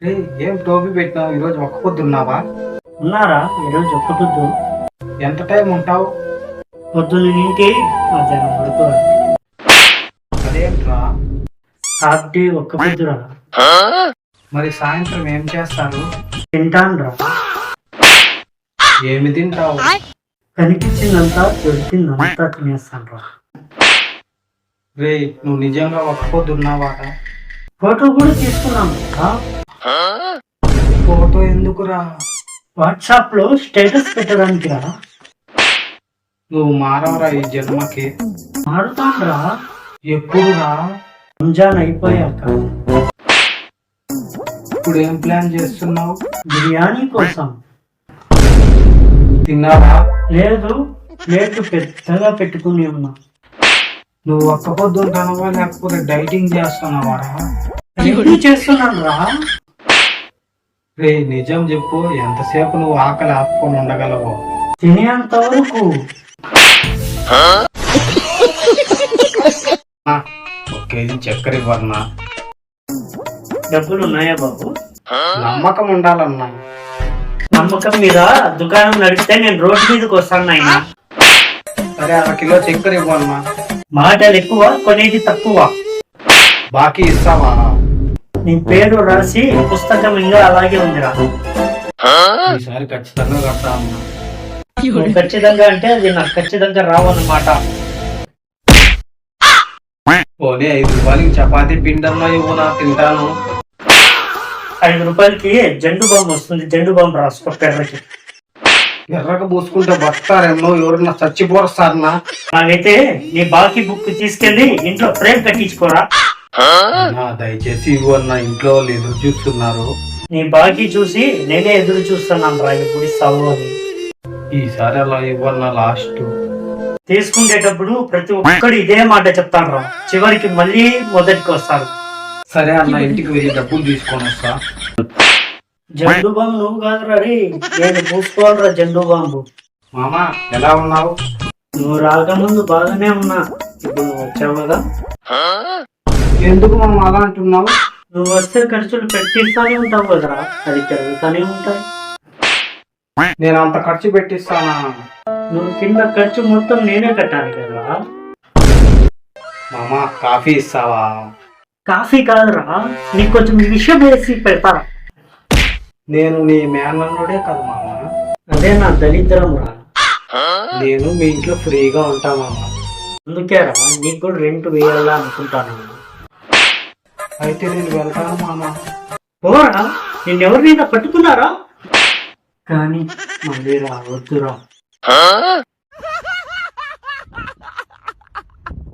ఏం టోపీ పెట్టినావు ఈరోజు ఒక్క పొద్దున్నావా? ఉన్నారా ఈరోజు ఒక్క పొద్దు. ఎంత టైం ఉంటావు? పొద్దున్న నుండి మధ్యాహ్నం వరకు. అదేంట్రా? హాఫ్ డే ఒక్క పొద్దురా. మరి సాయంత్రం ఏం చేస్తారు? తింటాను రా. ఏమి తింటావు? కనిపించిందంతా దొరికిందంతా తినేస్తాను రా. రే నువ్వు నిజంగా ఒక్క పొద్దున్నావా? ఫోటో కూడా తీసుకున్నాను రా. ఫోటో ఎందుకురా? వాట్సాప్ లో స్టేటస్ పెట్టడానికి రా. నువ్వు మారవరా ఈ జన్మకి? మారుతాను రా. ఎప్పుడురా? రంజాన్ అయిపోయాక. ఇప్పుడు ఏం ప్లాన్ చేస్తున్నావు? బిర్యానీ కోసం. తిన్నావా? లేదు, ప్లేట్లు పెద్దగా పెట్టుకుని ఉన్నా. నువ్వు ఒక్క పొద్దు ఉంటానవా లేకపోతే డైటింగ్ చేస్తున్నావా? ఎప్పుడు చేస్తున్నాను రా. రే నిజం చెప్పు, ఎంతసేపు నువ్వు ఆకలి ఆపుకొని ఉండగలవు? తినేంత వరకు. ఒక కేజీ చక్కెర ఇవ్వన్నా. డబ్బులు ఉన్నాయా బాబు? నమ్మకం ఉండాలన్నా. నమ్మకం మీద దుకాణం నడిపితే నేను రోడ్డు మీదకి వస్తాను నాయన. సరే 1 కిలో చక్కెర ఇవ్వన్నా. మాటలు ఎక్కువ, కొనేది తక్కువ. బాకీ ఇస్తావా? నీ పేరు రాసి పుస్తకం ఇంకా అలాగే ఉందిరా. ఈసారి ఖచ్చితంగా కడతా అన్నా. నువ్వు ఖచ్చితంగా అంటే అది నాకు ఖచ్చితంగా రావన్నమాట. పోనీ 5 రూపాయలకి చపాతీ పిండన్నా ఇవ్వు, నా తింటాను. 5 రూపాయలకి జెండు బాంబు వస్తుంది, జెండు బాంబు రాసుకో పెర్రకి. ఎర్రగా పూసుకుంటే బతారేమో, ఎవరన్నా చచ్చిపోరస్తారన్నా? నాకైతే నీ బాకీ బుక్ తీసుకెళ్లి ఇంట్లో ఫ్రేమ్ కట్టించుకోరా. దయచేసి ఇవ్వు అన్న, ఇంట్లో వాళ్ళు ఎదురు చూస్తున్నారు. నీ బాకీ చూసి నేనే ఎదురు చూస్తున్నాను రా ఎప్పుడు ఇస్తావు అని. ఈసారి అలా ఇవ్వన్నా లాస్ట్. తీసుకునేటప్పుడు ప్రతి ఒక్కడు ఇదే మాట చెప్తాను రా, చివరికి మళ్ళీ మొదటికి వస్తారు. సరే అన్న, ఇంటికి వెళ్ళి డబ్బులు తీసుకొని వస్తా. జెండు బాంబు నువ్వు కాదురా రే, నేను పూసుకోవాలరా జెండు బాంబు. మామా ఎలా ఉన్నావు? నువ్వు రాకముందు బాగానే ఉన్నా, ఇప్పుడు నువ్వు వచ్చావు కదా. ఎందుకు మామ అలా అంటున్నావు? నువ్వు వస్తే ఖర్చులు పెట్టిస్తానే ఉంటావు కదరా, అది పెరుగుతానే ఉంటాయి. నేను అంత ఖర్చు పెట్టిస్తానా? నువ్వు కింద ఖర్చు మొత్తం నేనే కట్టాలి కదా. మామా కాఫీ ఇస్తావా? కాఫీ కాదురా, నీకు కొంచెం విషయం వేసి పెడతారా. నేను నీ మేనల్లుడే కదా మామ. అదే నా దరిద్రం రా. నేను మీ ఇంట్లో ఫ్రీగా ఉంటా మామ. అందుకే రా నీకు కూడా రెంట్ వేయాలా అనుకుంటాను. అయితే నేను వెళ్తాను మామ. పోరా, నిన్నెవరినైనా పట్టుకున్నారా? కానీ మళ్ళీ రా, వద్దురా.